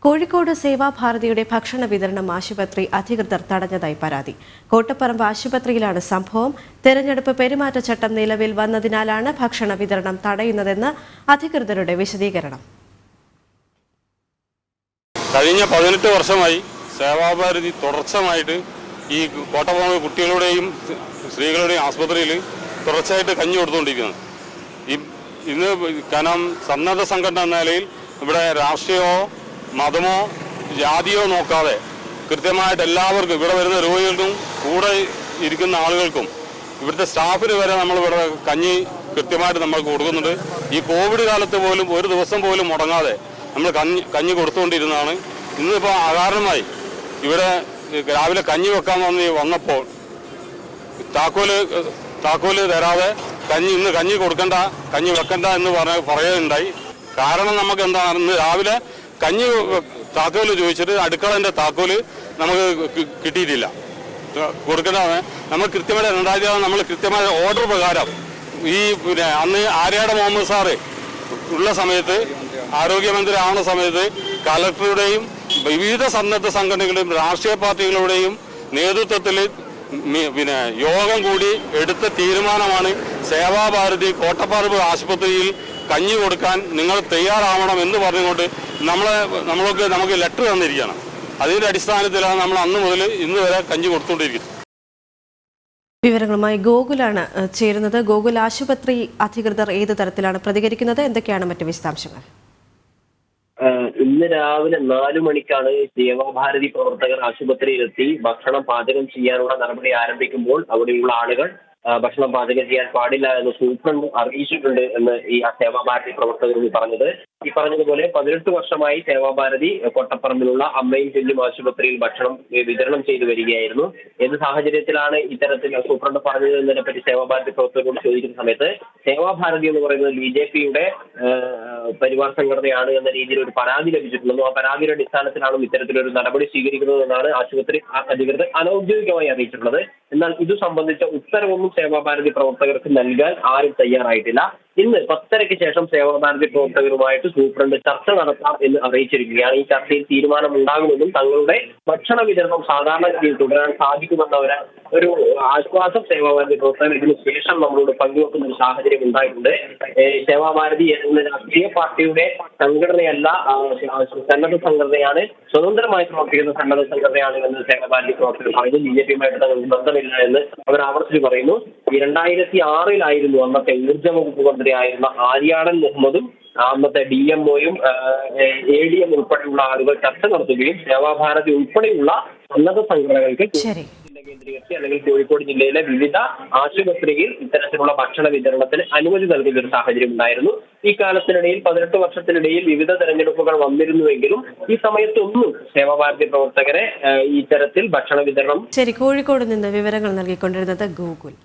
കോഴിക്കോട് സേവാഭാരതിയുടെ ഭക്ഷണ വിതരണം ആശുപത്രി അധികൃതർ തടഞ്ഞതായി പരാതി. കോട്ടപ്പറമ്പ് ആശുപത്രിയിലാണ് സംഭവം. തെരഞ്ഞെടുപ്പ് പെരുമാറ്റച്ചട്ടം നിലവിൽ വന്നതിനാലാണ് ഭക്ഷണ വിതരണം തടയുന്നതെന്ന് അധികൃതരുടെ വിശദീകരണം. കഴിഞ്ഞ 18 വർഷമായി സേവാഭാരതി തുടർച്ചയായിട്ട് ഈ കോട്ടപ്പറമ്പ് കുട്ടികളുടെയും സ്ത്രീകളുടെയും ആശുപത്രിയിൽ തുടർച്ചയായിട്ട് കഞ്ഞി കൊടുത്തുകൊണ്ടിരിക്കുന്നത്. ഇന്ന് കാരണം സന്നദ്ധ സംഘടന എന്ന നിലയിൽ ഇവിടെ രാഷ്ട്രീയമോ മതമോ ജാതിയോ നോക്കാതെ കൃത്യമായിട്ട് എല്ലാവർക്കും ഇവിടെ വരുന്ന രോഗികൾക്കും കൂടെ ഇരിക്കുന്ന ആളുകൾക്കും ഇവിടുത്തെ സ്റ്റാഫിന് വരെ നമ്മളിവിടെ കഞ്ഞി കൃത്യമായിട്ട് നമ്മൾക്ക് കൊടുക്കുന്നുണ്ട്. ഈ കോവിഡ് കാലത്ത് പോലും ഒരു ദിവസം പോലും മുടങ്ങാതെ നമ്മൾ കഞ്ഞി കൊടുത്തുകൊണ്ടിരുന്നതാണ്. ഇന്നിപ്പോൾ അകാരണമായി ഇവിടെ രാവിലെ കഞ്ഞി വെക്കാൻ വന്നപ്പോൾ താക്കോല് തരാതെ ഇന്ന് കഞ്ഞി കൊടുക്കണ്ട, കഞ്ഞി വെക്കണ്ട എന്ന് പറയുകയുണ്ടായി. കാരണം നമുക്ക് എന്താണ്, ഇന്ന് രാവിലെ കഞ്ഞി താക്കോല് ചോദിച്ചിട്ട് അടുക്കളൻ്റെ താക്കോല് നമുക്ക് കിട്ടിയിട്ടില്ല. കൊടുക്കേണ്ടതാണ് നമ്മൾ കൃത്യമായ 2000 നമ്മൾ കൃത്യമായ ഓർഡർ പ്രകാരം ഈ അന്ന് ആര്യാട് മുഹമ്മദ് സാറ് ഉള്ള സമയത്ത്, ആരോഗ്യമന്ത്രി ആവുന്ന സമയത്ത് കലക്ടറുടെയും വിവിധ സന്നദ്ധ സംഘടനകളുടെയും രാഷ്ട്രീയ പാർട്ടികളുടെയും നേതൃത്വത്തിൽ യോഗം കൂടി എടുത്ത തീരുമാനമാണ് സേവാഭാരതി കോട്ടപ്പറമ്പ് ആശുപത്രിയിൽ കഞ്ഞി കൊടുക്കാൻ നിങ്ങൾ തയ്യാറാവണം എന്ന് പറഞ്ഞുകൊണ്ട് നമുക്ക് ലെറ്റർ തന്നിരിക്കുകയാണ്. അതിൻ്റെ അടിസ്ഥാനത്തിലാണ് നമ്മൾ അന്ന് മുതൽ ഇന്ന് വരെ കഞ്ഞി കൊടുത്തുകൊണ്ടിരിക്കുന്നത്. വിവരങ്ങളുമായി ഗോകുലാണ് ചേരുന്നത്. ഗോകുൽ, ആശുപത്രി അധികൃതർ ഏത് തരത്തിലാണ് പ്രതികരിക്കുന്നത്? എന്തൊക്കെയാണ് മറ്റ് വിശദാംശങ്ങൾ? ഇന്ന് രാവിലെ 4 മണിക്കാണ് സേവാഭാരതി പ്രവർത്തകർ ആശുപത്രിയിലെത്തി ഭക്ഷണം പാചകം ചെയ്യാനുള്ള നടപടി ആരംഭിക്കുമ്പോൾ അവിടെയുള്ള ആളുകൾ ഭക്ഷണം പാചകം ചെയ്യാൻ പാടില്ല എന്ന് സൂപ്രണ്ട് അറിയിച്ചിട്ടുണ്ട് എന്ന് ഈ സേവാഭാരതി പ്രവർത്തകർ പറഞ്ഞത്. ഈ പറഞ്ഞതുപോലെ 18 വർഷമായി സേവാഭാരതി കോട്ടപ്പറമ്പിലുള്ള അമ്മയും കുഞ്ഞും ആശുപത്രിയിൽ ഭക്ഷണം വിതരണം ചെയ്തു വരികയായിരുന്നു. ഏത് സാഹചര്യത്തിലാണ് ഇത്തരത്തിൽ സൂപ്രണ്ട് പറഞ്ഞത് എന്നതിനെപ്പറ്റി സേവാഭാരതി പ്രവർത്തകരോട് ചോദിക്കുന്ന സമയത്ത് സേവാഭാരതി എന്ന് പറയുന്നത് BJPയുടെ പരിവാർ സംഘടനയാണ് എന്ന രീതിയിൽ ഒരു പരാതി ലഭിച്ചിട്ടുണ്ടെന്നും ആ പരാതിയുടെ അടിസ്ഥാനത്തിലാണ് ഇത്തരത്തിലൊരു നടപടി സ്വീകരിക്കുന്നതെന്നാണ് ആശുപത്രി അധികൃതർ അനൌദ്യോഗികമായി അറിയിച്ചിട്ടുള്ളത്. എന്നാൽ ഇത് സംബന്ധിച്ച ഉത്തരവൊന്നും സേവാഭാരതി പ്രവർത്തകർക്ക് നൽകാൻ ആരും തയ്യാറായിട്ടില്ല. ഇന്ന് 10:30-ക്ക് ശേഷം സേവാഭാരതി പ്രവർത്തകരുമായിട്ട് സൂപ്രണ്ട് ചർച്ച നടത്താം എന്ന് അറിയിച്ചിരിക്കുകയാണ്. ഈ ചർച്ചയിൽ തീരുമാനമുണ്ടാകുമെന്നും തങ്ങളുടെ ഭക്ഷണ വിതരണം സാധാരണഗതിയിൽ തുടരാൻ സാധിക്കുമെന്ന ഒരു ആശ്വാസം സേവാഭാരതി പ്രവർത്തകർ ഇതിനു ശേഷം നമ്മളോട് പങ്കുവെക്കുന്ന ഒരു സാഹചര്യം ഉണ്ടായിട്ടുണ്ട്. സേവാഭാരതി എന്ന രാഷ്ട്രീയ പാർട്ടിയുടെ സംഘടനയല്ല, സന്നദ്ധ സംഘടനയാണ്, സ്വതന്ത്രമായി പ്രവർത്തിക്കുന്ന സന്നദ്ധ സംഘടനയാണ് എന്ന് സേവാഭാരതി പ്രവർത്തകർ പറയുന്നു. BJPയുമായിട്ട് തങ്ങൾക്ക് ബന്ധമില്ല എന്ന് അവർ ആവർത്തിച്ച് പറയുന്നു. 2006-ലായിരുന്നു അന്നത്തെ ഊർജ്ജ വകുപ്പ് മന്ത്രിയായിരുന്ന ആര്യാടൻ മുഹമ്മദും അന്നത്തെ DMOയും ADM ഉൾപ്പെടെയുള്ള ആളുകൾ ചർച്ച നടത്തുകയും സേവാഭാരതി ഉൾപ്പെടെയുള്ള സന്നദ്ധ സംഘടനകൾക്ക് കേന്ദ്രീകരിച്ച് അല്ലെങ്കിൽ കോഴിക്കോട് ജില്ലയിലെ വിവിധ ആശുപത്രിയിൽ ഇത്തരത്തിലുള്ള ഭക്ഷണ വിതരണത്തിന് അനുമതി നൽകുന്ന ഒരു സാഹചര്യം ഉണ്ടായിരുന്നു. ഈ കാലത്തിനിടയിൽ 18 വർഷത്തിനിടയിൽ വിവിധ തെരഞ്ഞെടുപ്പുകൾ വന്നിരുന്നുവെങ്കിലും ഈ സമയത്തൊന്നും സേവാഭാരതി പ്രവർത്തകരെ ഈ തരത്തിൽ ഭക്ഷണ വിതരണം. കോഴിക്കോട് നിന്ന് വിവരങ്ങൾ നൽകിക്കൊണ്ടിരുന്നത് ഗോകുൽ.